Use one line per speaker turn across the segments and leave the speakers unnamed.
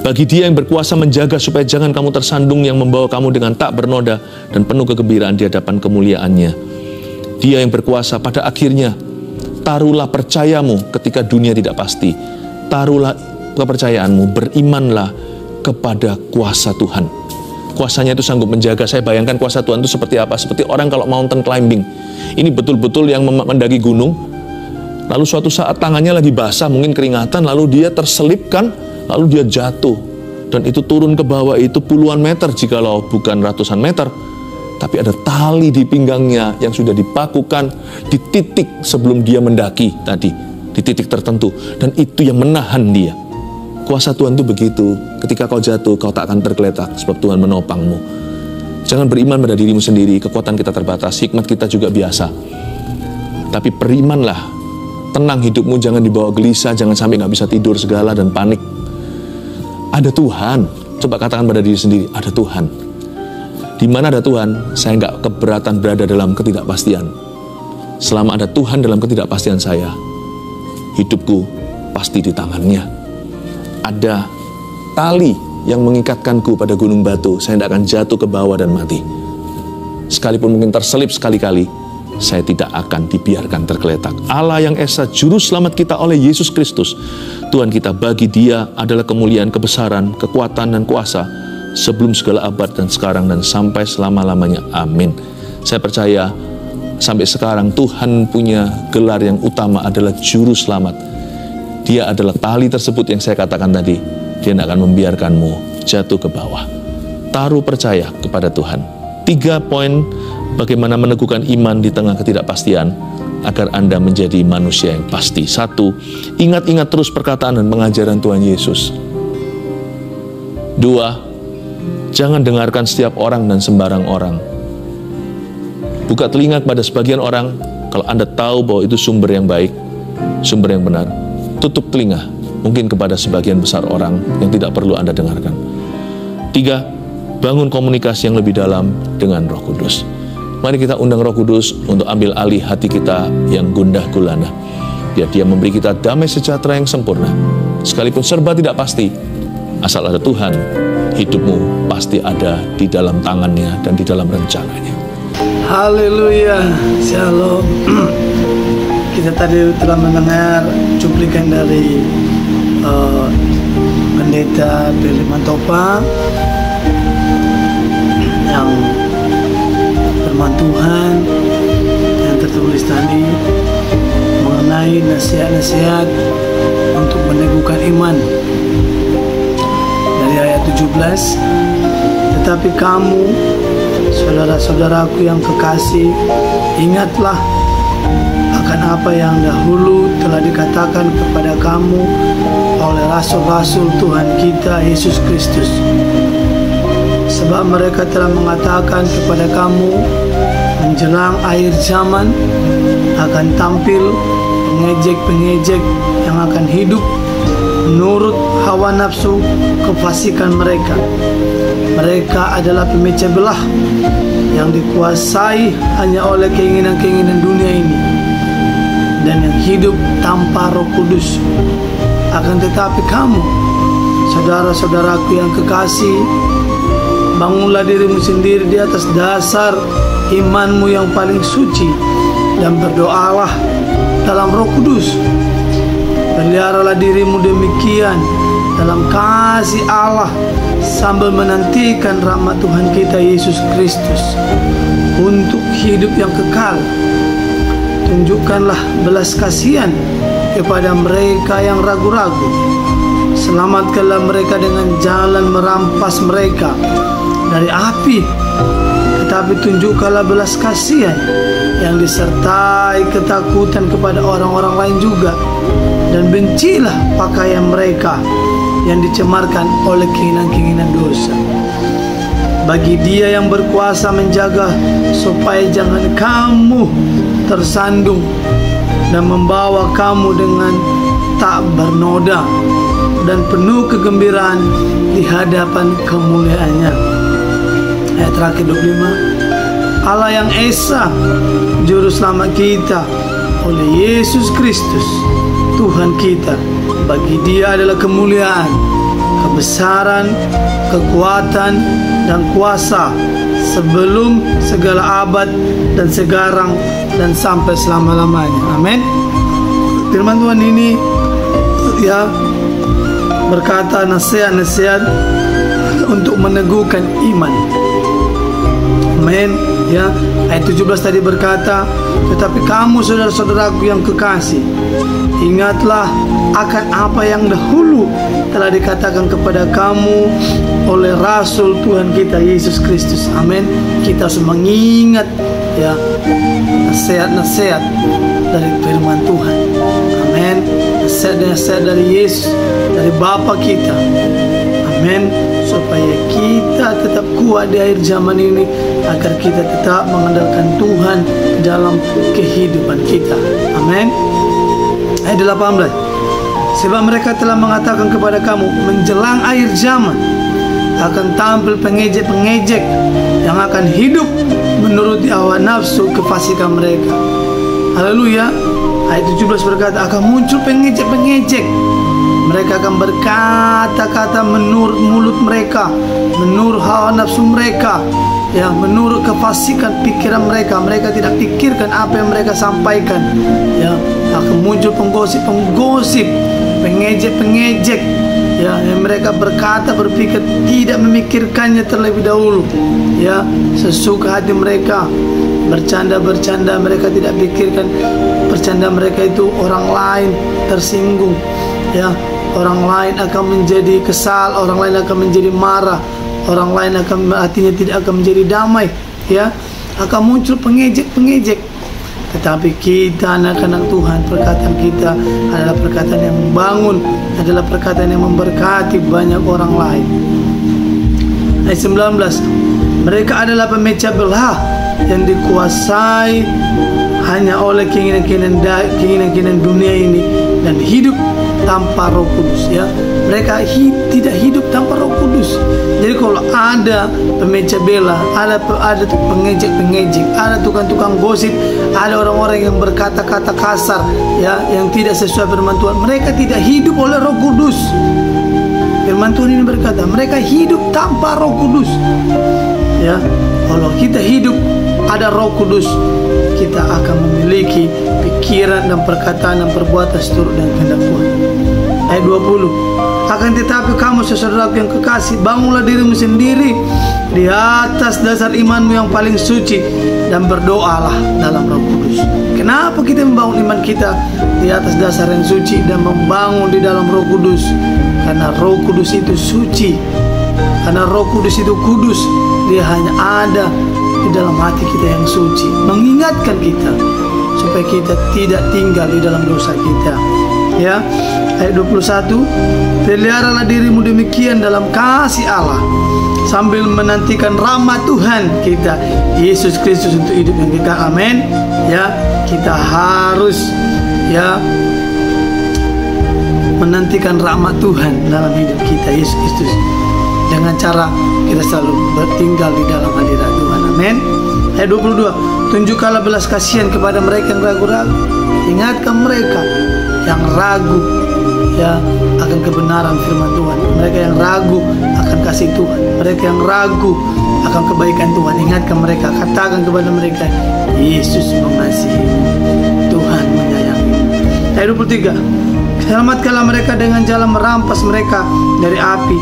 Bagi Dia yang berkuasa menjaga supaya jangan kamu tersandung, yang membawa kamu dengan tak bernoda dan penuh kegembiraan di hadapan kemuliaan-Nya. Dia yang berkuasa pada akhirnya. Taruhlah percayamu ketika dunia tidak pasti. Taruhlah kepercayaanmu, berimanlah kepada kuasa Tuhan. Kuasanya itu sanggup menjaga. Saya bayangkan kuasa Tuhan itu seperti apa? Seperti orang kalau mountain climbing. Ini betul-betul yang mendaki gunung. Lalu suatu saat tangannya lagi basah, mungkin keringatan, lalu dia terselipkan, lalu dia jatuh. Dan itu turun ke bawah itu puluhan meter, jikalau bukan ratusan meter. Tapi ada tali di pinggangnya yang sudah dipakukan di titik sebelum dia mendaki tadi. Di titik tertentu. Dan itu yang menahan dia. Kuasa Tuhan itu begitu. Ketika kau jatuh, kau tak akan tergeletak sebab Tuhan menopangmu. Jangan beriman pada dirimu sendiri. Kekuatan kita terbatas, hikmat kita juga biasa. Tapi berimanlah. Tenang hidupmu, jangan dibawa gelisah, jangan sampai gak bisa tidur segala dan panik. Ada Tuhan. Coba katakan pada diri sendiri, ada Tuhan. Di mana ada Tuhan, saya gak keberatan berada dalam ketidakpastian. Selama ada Tuhan dalam ketidakpastian saya, hidupku pasti di tangan-Nya. Ada tali yang mengikatkanku pada gunung batu, saya tidak akan jatuh ke bawah dan mati. Sekalipun mungkin terselip sekali-kali, saya tidak akan dibiarkan tergeletak. Allah yang Esa, Juru Selamat kita oleh Yesus Kristus, Tuhan kita, bagi Dia adalah kemuliaan, kebesaran, kekuatan, dan kuasa, sebelum segala abad dan sekarang dan sampai selama-lamanya. Amin. Saya percaya, sampai sekarang Tuhan punya gelar yang utama adalah Juru Selamat. Dia adalah tali tersebut yang saya katakan tadi. Dia tidak akan membiarkanmu jatuh ke bawah. Taruh percaya kepada Tuhan. 3 poin bagaimana meneguhkan iman di tengah ketidakpastian agar Anda menjadi manusia yang pasti. 1, ingat-ingat terus perkataan dan pengajaran Tuhan Yesus. 2, jangan dengarkan setiap orang dan sembarang orang. Buka telinga kepada sebagian orang kalau Anda tahu bahwa itu sumber yang baik, sumber yang benar. Tutup telinga mungkin kepada sebagian besar orang yang tidak perlu Anda dengarkan. 3, bangun komunikasi yang lebih dalam dengan Roh Kudus. Mari kita undang Roh Kudus untuk ambil alih hati kita yang gundah gulana. Biar Dia memberi kita damai sejahtera yang sempurna. Sekalipun serba tidak pasti, asal ada Tuhan, hidupmu pasti ada di dalam tangan-Nya dan di dalam rencana-Nya.
Haleluya, shalom. Kita tadi telah mendengar cuplikan dari Pendeta Billy Mantopang yang firman Tuhan yang tertulis tadi mengenai nasihat-nasihat untuk meneguhkan iman dari ayat 17. Tetapi kamu, saudara-saudaraku yang kekasih, ingatlah akan apa yang dahulu telah dikatakan kepada kamu oleh rasul-rasul Tuhan kita Yesus Kristus. Sebab mereka telah mengatakan kepada kamu, menjelang akhir zaman akan tampil pengejek-pengejek yang akan hidup menurut hawa nafsu kefasikan mereka. Mereka adalah pemecah belah yang dikuasai hanya oleh keinginan-keinginan dunia ini dan yang hidup tanpa Roh Kudus. Akan tetapi kamu, saudara-saudaraku yang kekasih, bangunlah dirimu sendiri di atas dasar imanmu yang paling suci dan berdoalah dalam Roh Kudus. Peliharalah dirimu demikian dalam kasih Allah sambil menantikan rahmat Tuhan kita Yesus Kristus untuk hidup yang kekal. Tunjukkanlah belas kasihan kepada mereka yang ragu-ragu. Selamatkanlah mereka dengan jalan merampas mereka dari api, tetapi tunjukkanlah belas kasihan yang disertai ketakutan kepada orang-orang lain juga, dan bencilah pakaian mereka yang dicemarkan oleh keinginan-keinginan dosa. Bagi Dia yang berkuasa menjaga supaya jangan kamu tersandung dan membawa kamu dengan tak bernoda dan penuh kegembiraan di hadapan kemuliaan-Nya. Ayat terakhir 25. Allah yang Esa, Juru Selamat kita oleh Yesus Kristus Tuhan kita, Bagi Dia adalah kemuliaan, kebesaran, kekuatan, dan kuasa sebelum segala abad dan sekarang dan sampai selama-lamanya. Amin. Firman Tuhan ini ya berkata nasihat-nasihat untuk meneguhkan iman. Amin. Ya, ayat 17 tadi berkata, tetapi kamu saudara-saudaraku yang kekasih, ingatlah akan apa yang dahulu telah dikatakan kepada kamu oleh Rasul Tuhan kita Yesus Kristus. Amin. Kita harus mengingat ya nasihat-nasihat dari firman Tuhan. Amin. Nasihat-nasihat dari Yesus, dari Bapa kita. Amin. Supaya kita tetap kuat di akhir zaman ini, agar kita tetap mengandalkan Tuhan dalam kehidupan kita. Amin. Ayat 18. Sebab mereka telah mengatakan kepada kamu, menjelang akhir zaman akan tampil pengejek-pengejek yang akan hidup menuruti hawa nafsu kefasikan mereka. Haleluya. Ayat 17 berkata, akan muncul pengejek-pengejek. Mereka akan berkata-kata menurut mulut mereka, menurut hawa nafsu mereka, ya, menurut kefasikan pikiran mereka. Mereka tidak pikirkan apa yang mereka sampaikan. Ya, akan muncul penggosip-penggosip, pengejek-pengejek, ya, yang mereka berkata, berpikir, tidak memikirkannya terlebih dahulu. Ya, sesuka hati mereka, bercanda-bercanda, mereka tidak pikirkan bercanda mereka itu orang lain tersinggung. Ya, orang lain akan menjadi kesal, orang lain akan menjadi marah, orang lain akan hatinya tidak akan menjadi damai. Ya, akan muncul pengejek-pengejek. Tetapi kita anak-anak Tuhan, perkataan kita adalah perkataan yang membangun, adalah perkataan yang memberkati banyak orang lain. Ayat 19, mereka adalah pemecah belah yang dikuasai hanya oleh keinginan-keinginan dunia ini dan hidup tanpa Roh Kudus. Ya, mereka tidak hidup tanpa Roh Kudus. Jadi kalau ada pemecah belah, ada pengejek-pengejek, ada tukang-tukang gosip, ada orang-orang yang berkata-kata kasar, ya, yang tidak sesuai firman Tuhan, mereka tidak hidup oleh Roh Kudus. Firman Tuhan ini berkata, mereka hidup tanpa Roh Kudus. Ya, kalau kita hidup ada Roh Kudus, kita akan memiliki pikiran dan perkataan dan perbuatan seturut dengan kehendak Tuhan. Ayat 20. Akan tetapi kamu saudaraku yang kekasih, bangunlah dirimu sendiri di atas dasar imanmu yang paling suci dan berdoalah dalam Roh Kudus. Kenapa kita membangun iman kita di atas dasar yang suci dan membangun di dalam Roh Kudus? Karena Roh Kudus itu suci. Karena Roh Kudus itu kudus. Dia hanya ada di dalam hati kita yang suci, mengingatkan kita supaya kita tidak tinggal di dalam dosa kita. Ya, ayat 21, peliharalah dirimu demikian dalam kasih Allah, sambil menantikan rahmat Tuhan kita Yesus Kristus untuk hidup yang kekal. Amin. Ya, kita harus ya menantikan rahmat Tuhan dalam hidup kita Yesus Kristus dengan cara kita selalu bertinggal di dalam hadirat Tuhan. Amin. Ayat 22, tunjukkanlah belas kasihan kepada mereka yang ragu-ragu. Ingatkan mereka yang ragu ya akan kebenaran firman Tuhan, mereka yang ragu akan kasih Tuhan, mereka yang ragu akan kebaikan Tuhan. Ingatkan mereka, katakan kepada mereka, Yesus mengasihi, Tuhan menyayangi. Ayat 23, selamatkanlah mereka dengan jalan merampas mereka dari api,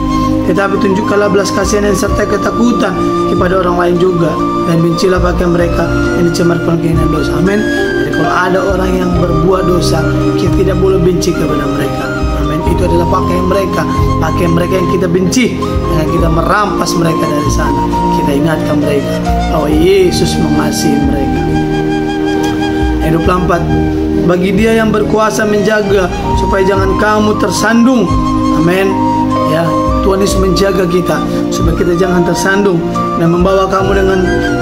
tetapi tunjukkanlah belas kasihan dan serta ketakutan kepada orang lain juga, dan bencilah pakaian mereka yang dicemarkan keinginan dosa. Amin. Jadi kalau ada orang yang berbuat dosa, kita tidak boleh benci kepada mereka. Amin. Itu adalah pakaian mereka yang kita benci, dengan kita merampas mereka dari sana. Kita ingatkan mereka bahwa Yesus mengasihi mereka. Ayat 24, bagi Dia yang berkuasa menjaga supaya jangan kamu tersandung. Amin. Ya, Tuhan Yesus menjaga kita supaya kita jangan tersandung dan membawa kamu dengan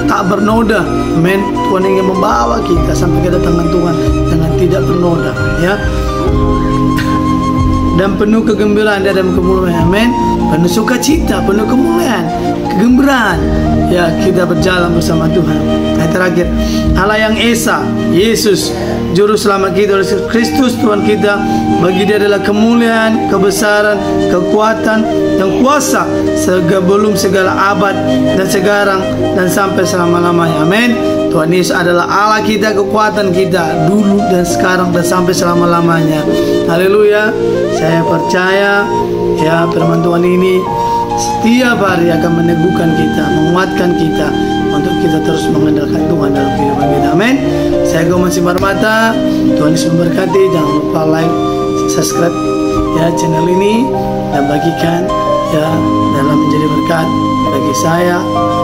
tak bernoda. Amin. Tuhan ingin membawa kita sampai kedatangan Tuhan dengan tidak bernoda, ya. Dan penuh kegembiraan dan kemuliaan. Amin. penuh sukacita, penuh kemuliaan, kegembiraan. Ya, kita berjalan bersama Tuhan. Yang terakhir, Allah yang Esa, Yesus, Juru Selamat kita, Yesus Kristus Tuhan kita. Bagi Dia adalah kemuliaan, kebesaran, kekuatan, dan kuasa sebelum segala abad dan sekarang dan sampai selama-lamanya. Amin. Tuhan Yesus adalah Allah kita, kekuatan kita dulu dan sekarang dan sampai selama-lamanya. Haleluya. Saya percaya ya firman Tuhan ini setiap hari akan meneguhkan kita, menguatkan kita untuk kita terus mengandalkan Tuhan dalam kehidupan kita. Amin. Saya Goma Simarmata. Tuhan Yesus memberkati. Jangan lupa like, subscribe ya channel ini dan bagikan ya dalam menjadi berkat bagi saya,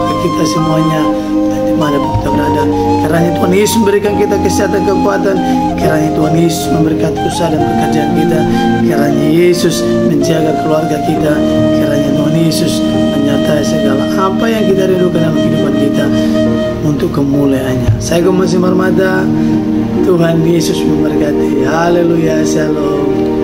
bagi kita semuanya dan dimanapun kita berada. Kiranya Tuhan Yesus memberikan kita kesehatan, kekuatan. Kiranya Tuhan Yesus memberkati usaha dan pekerjaan kita. Kiranya Yesus menjaga keluarga kita. Kiranya Tuhan Yesus menyertai segala apa yang kita rindukan dalam kehidupan kita untuk kemuliaannya. Saya Goma Simarmata. Tuhan Yesus memberkati. Haleluya. Shalom.